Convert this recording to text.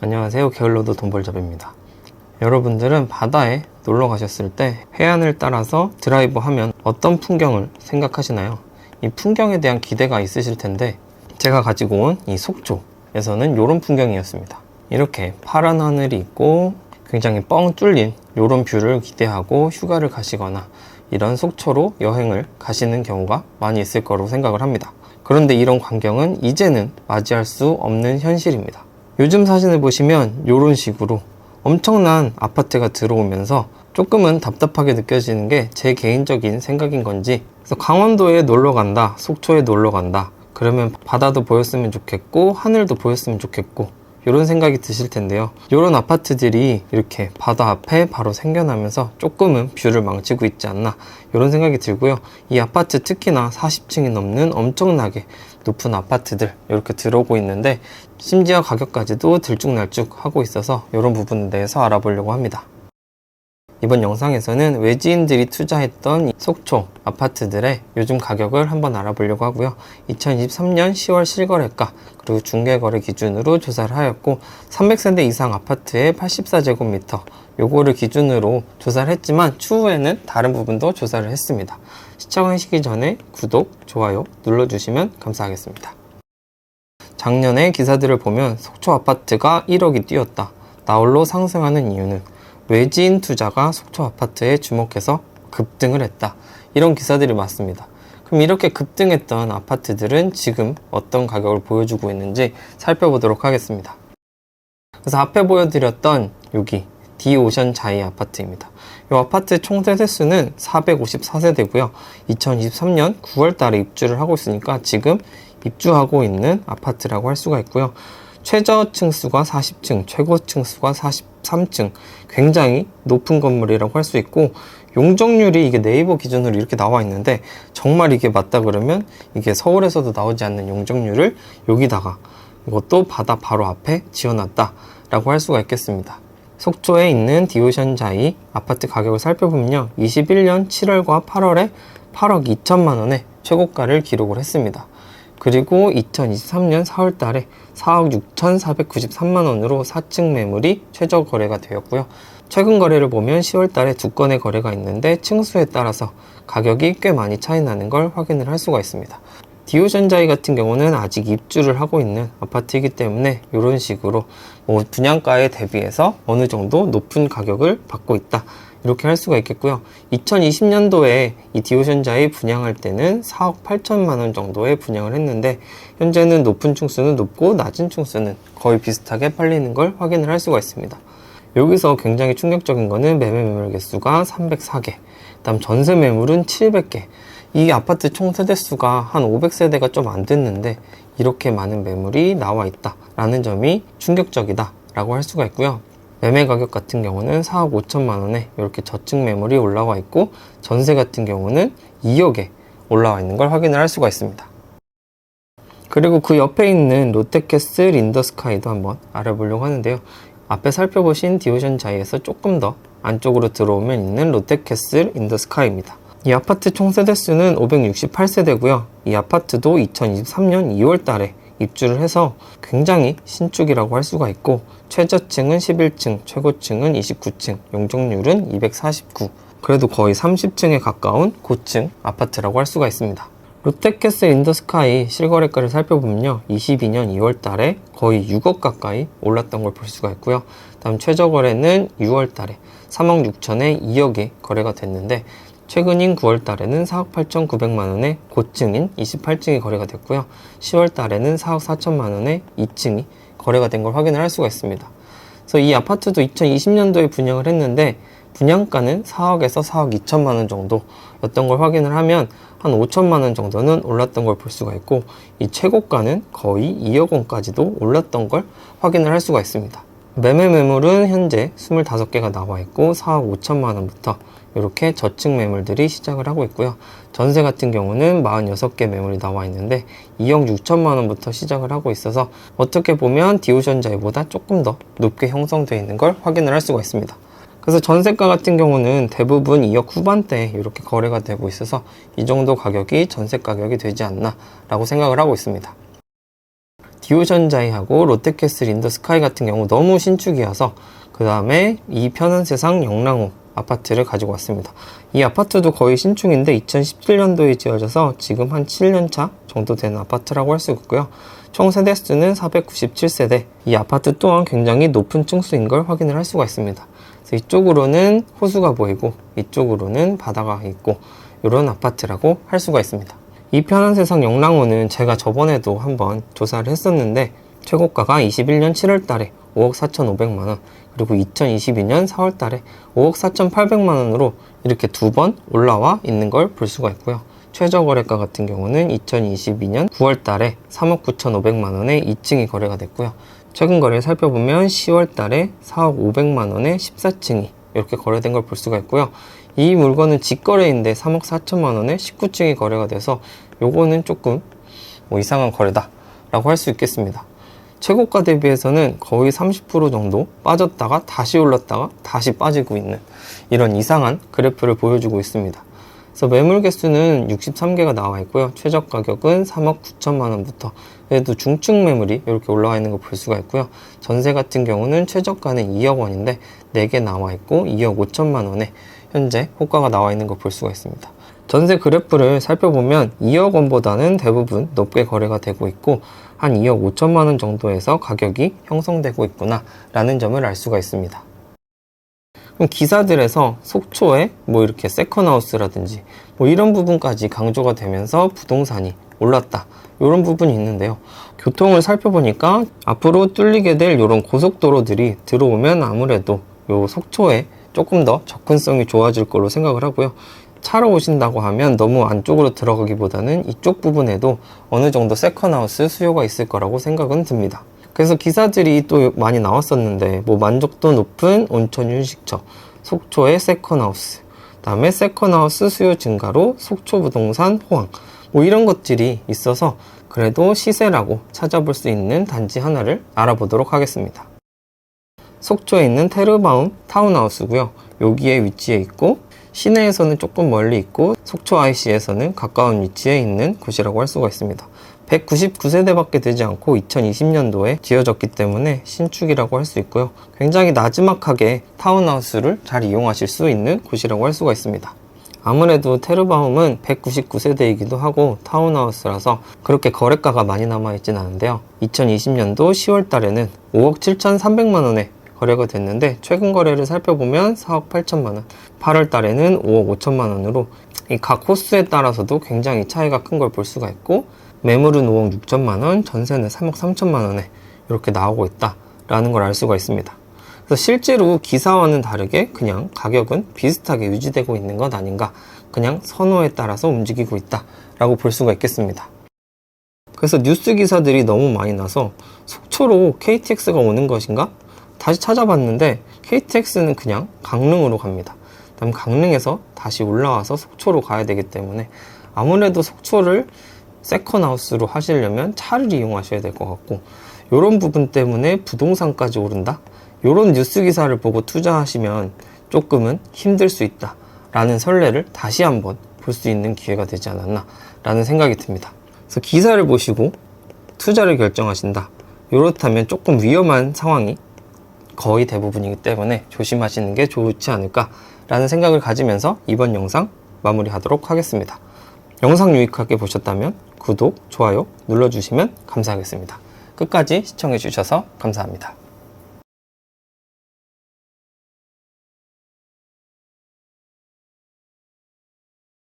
안녕하세요. 게을러도 돈벌잡입니다. 여러분들은 바다에 놀러 가셨을 때 해안을 따라서 드라이브 하면 어떤 풍경을 생각하시나요? 이 풍경에 대한 기대가 있으실 텐데 제가 가지고 온 이 속초에서는 이런 풍경이었습니다. 이렇게 파란 하늘이 있고 굉장히 뻥 뚫린 이런 뷰를 기대하고 휴가를 가시거나 이런 속초로 여행을 가시는 경우가 많이 있을 거라고 생각을 합니다. 그런데 이런 광경은 이제는 맞이할 수 없는 현실입니다. 요즘 사진을 보시면 이런 식으로 엄청난 아파트가 들어오면서 조금은 답답하게 느껴지는 게 제 개인적인 생각인 건지, 그래서 강원도에 놀러 간다, 속초에 놀러 간다 그러면 바다도 보였으면 좋겠고 하늘도 보였으면 좋겠고 이런 생각이 드실 텐데요. 이런 아파트들이 이렇게 바다 앞에 바로 생겨나면서 조금은 뷰를 망치고 있지 않나 이런 생각이 들고요. 이 아파트 특히나 40층이 넘는 엄청나게 높은 아파트들 이렇게 들어오고 있는데 심지어 가격까지도 들쭉날쭉 하고 있어서 이런 부분에 대해서 알아보려고 합니다. 이번 영상에서는 외지인들이 투자했던 속초 아파트들의 요즘 가격을 한번 알아보려고 하고요. 2023년 10월 실거래가 그리고 중개거래 기준으로 조사를 하였고 300세대 이상 아파트의 84제곱미터 요거를 기준으로 조사를 했지만 추후에는 다른 부분도 조사를 했습니다. 시청하시기 전에 구독, 좋아요 눌러주시면 감사하겠습니다. 작년에 기사들을 보면 속초 아파트가 1억이 뛰었다, 나홀로 상승하는 이유는 외지인 투자가 속초 아파트에 주목해서 급등을 했다, 이런 기사들이 많습니다. 그럼 이렇게 급등했던 아파트들은 지금 어떤 가격을 보여주고 있는지 살펴보도록 하겠습니다. 그래서 앞에 보여드렸던 여기 디오션 자이 아파트입니다. 이 아파트 총 세대수는 454세대고요 2023년 9월 달에 입주를 하고 있으니까 지금 입주하고 있는 아파트라고 할 수가 있고요. 최저층 수가 40층, 최고층 수가 43층, 굉장히 높은 건물이라고 할 수 있고, 용적률이 이게 네이버 기준으로 이렇게 나와 있는데 정말 이게 맞다 그러면 이게 서울에서도 나오지 않는 용적률을 여기다가 이것도 바다 바로 앞에 지어놨다 라고 할 수가 있겠습니다. 속초에 있는 디오션 자이 아파트 가격을 살펴보면요, 21년 7월과 8월에 8억 2천만 원의 최고가를 기록을 했습니다. 그리고 2023년 4월 달에 4억 6,493만 원으로 4층 매물이 최저 거래가 되었고요. 최근 거래를 보면 10월 달에 2건의 거래가 있는데 층수에 따라서 가격이 꽤 많이 차이 나는 걸 확인을 할 수가 있습니다. 디오션자이 같은 경우는 아직 입주를 하고 있는 아파트이기 때문에 이런 식으로 분양가에 대비해서 어느 정도 높은 가격을 받고 있다, 이렇게 할 수가 있겠고요. 2020년도에 이 디오션자이 분양할 때는 4억 8천만 원 정도에 분양을 했는데 현재는 높은 층수는 높고 낮은 층수는 거의 비슷하게 팔리는 걸 확인을 할 수가 있습니다. 여기서 굉장히 충격적인 거는 매매 매물 개수가 304개, 그다음 전세 매물은 700개. 이 아파트 총 세대수가 한 500세대가 좀 안 됐는데 이렇게 많은 매물이 나와 있다 라는 점이 충격적이다 라고 할 수가 있고요. 매매 가격 같은 경우는 4억 5천만 원에 이렇게 저층 매물이 올라와 있고 전세 같은 경우는 2억에 올라와 있는 걸 확인을 할 수가 있습니다. 그리고 그 옆에 있는 롯데캐슬 인더스카이도 한번 알아보려고 하는데요. 앞에 살펴보신 디오션 자이에서 조금 더 안쪽으로 들어오면 있는 롯데캐슬 인더스카이입니다. 이 아파트 총 세대수는 568세대고요. 이 아파트도 2023년 2월 달에 입주를 해서 굉장히 신축이라고 할 수가 있고 최저층은 11층, 최고층은 29층, 용적률은 249, 그래도 거의 30층에 가까운 고층 아파트라고 할 수가 있습니다. 롯데캐슬 인더스카이 실거래가를 살펴보면요, 22년 2월 달에 거의 6억 가까이 올랐던 걸 볼 수가 있고요. 다음 최저 거래는 6월 달에 3억 6천에 2억에 거래가 됐는데 최근인 9월 달에는 4억 8,900만 원에 고층인 28층이 거래가 됐고요. 10월 달에는 4억 4천만 원에 2층이 거래가 된 걸 확인을 할 수가 있습니다. 그래서 이 아파트도 2020년도에 분양을 했는데 분양가는 4억에서 4억 2천만 원 정도였던 걸 확인을 하면 한 5천만 원 정도는 올랐던 걸 볼 수가 있고 이 최고가는 거의 2억 원까지도 올랐던 걸 확인을 할 수가 있습니다. 매매 매물은 현재 25개가 나와 있고 4억 5천만 원부터 이렇게 저층 매물들이 시작을 하고 있고요. 전세 같은 경우는 46개 매물이 나와 있는데 2억 6천만 원부터 시작을 하고 있어서 어떻게 보면 디오션자이보다 조금 더 높게 형성되어 있는 걸 확인을 할 수가 있습니다. 그래서 전세가 같은 경우는 대부분 2억 후반대에 이렇게 거래가 되고 있어서 이 정도 가격이 전세 가격이 되지 않나 라고 생각을 하고 있습니다. 디오션자이하고 롯데캐슬 인더스카이 같은 경우 너무 신축이어서 그 다음에 이 편한세상 영랑호 아파트를 가지고 왔습니다. 이 아파트도 거의 신축인데 2017년도에 지어져서 지금 한 7년차 정도 되는 아파트라고 할 수 있고요. 총 세대수는 497세대. 이 아파트 또한 굉장히 높은 층수인 걸 확인을 할 수가 있습니다. 그래서 이쪽으로는 호수가 보이고 이쪽으로는 바다가 있고 이런 아파트라고 할 수가 있습니다. 이 편한세상 영랑호는 제가 저번에도 한번 조사를 했었는데 최고가가 21년 7월 달에 5억 4,500만원, 그리고 2022년 4월 달에 5억 4,800만원으로 이렇게 두 번 올라와 있는 걸 볼 수가 있고요. 최저 거래가 같은 경우는 2022년 9월 달에 3억 9,500만원에 2층이 거래가 됐고요. 최근 거래를 살펴보면 10월 달에 4억 500만원에 14층이 이렇게 거래된 걸 볼 수가 있고요. 이 물건은 직거래인데 3억 4천만원에 19층이 거래가 돼서 요거는 조금 이상한 거래다 라고 할 수 있겠습니다. 최고가 대비해서는 거의 30% 정도 빠졌다가 다시 올랐다가 다시 빠지고 있는 이런 이상한 그래프를 보여주고 있습니다. 그래서 매물 개수는 63개가 나와 있고요. 최저 가격은 3억 9천만 원부터 그래도 중층 매물이 이렇게 올라와 있는 걸 볼 수가 있고요. 전세 같은 경우는 최저가는 2억 원인데 4개 나와 있고 2억 5천만 원에 현재 호가가 나와 있는 걸 볼 수가 있습니다. 전세 그래프를 살펴보면 2억 원보다는 대부분 높게 거래가 되고 있고 한 2억 5천만 원 정도에서 가격이 형성되고 있구나 라는 점을 알 수가 있습니다. 그럼 기사들에서 속초에 이렇게 세컨하우스라든지 이런 부분까지 강조가 되면서 부동산이 올랐다 이런 부분이 있는데요. 교통을 살펴보니까 앞으로 뚫리게 될 이런 고속도로들이 들어오면 아무래도 요 속초에 조금 더 접근성이 좋아질 걸로 생각을 하고요. 차로 오신다고 하면 너무 안쪽으로 들어가기보다는 이쪽 부분에도 어느 정도 세컨하우스 수요가 있을 거라고 생각은 듭니다. 그래서 기사들이 또 많이 나왔었는데 만족도 높은 온천 휴식처, 속초의 세컨하우스, 그다음에 세컨하우스 수요 증가로 속초 부동산 호황 이런 것들이 있어서 그래도 시세라고 찾아볼 수 있는 단지 하나를 알아보도록 하겠습니다. 속초에 있는 테르바움 타운하우스고요. 여기에 위치해 있고 시내에서는 조금 멀리 있고 속초 IC에서는 가까운 위치에 있는 곳이라고 할 수가 있습니다. 199세대밖에 되지 않고 2020년도에 지어졌기 때문에 신축이라고 할 수 있고요. 굉장히 나지막하게 타운하우스를 잘 이용하실 수 있는 곳이라고 할 수가 있습니다. 아무래도 테르바움은 199세대이기도 하고 타운하우스라서 그렇게 거래가가 많이 남아있진 않은데요. 2020년도 10월 달에는 5억 7,300만원에 거래가 됐는데 최근 거래를 살펴보면 4억 8천만원, 8월 달에는 5억 5천만원으로 이 각 호수에 따라서도 굉장히 차이가 큰 걸 볼 수가 있고 매물은 5억 6천만원, 전세는 3억 3천만원에 이렇게 나오고 있다라는 걸 알 수가 있습니다. 그래서 실제로 기사와는 다르게 그냥 가격은 비슷하게 유지되고 있는 것 아닌가, 그냥 선호에 따라서 움직이고 있다라고 볼 수가 있겠습니다. 그래서 뉴스 기사들이 너무 많이 나서 속초로 KTX가 오는 것인가? 다시 찾아봤는데 KTX는 그냥 강릉으로 갑니다. 그다음 강릉에서 다시 올라와서 속초로 가야 되기 때문에 아무래도 속초를 세컨하우스로 하시려면 차를 이용하셔야 될 것 같고 이런 부분 때문에 부동산까지 오른다? 이런 뉴스 기사를 보고 투자하시면 조금은 힘들 수 있다 라는 선례를 다시 한번 볼 수 있는 기회가 되지 않았나 라는 생각이 듭니다. 그래서 기사를 보시고 투자를 결정하신다, 이렇다면 조금 위험한 상황이 거의 대부분이기 때문에 조심하시는 게 좋지 않을까 라는 생각을 가지면서 이번 영상 마무리하도록 하겠습니다. 영상 유익하게 보셨다면 구독, 좋아요 눌러주시면 감사하겠습니다. 끝까지 시청해주셔서 감사합니다.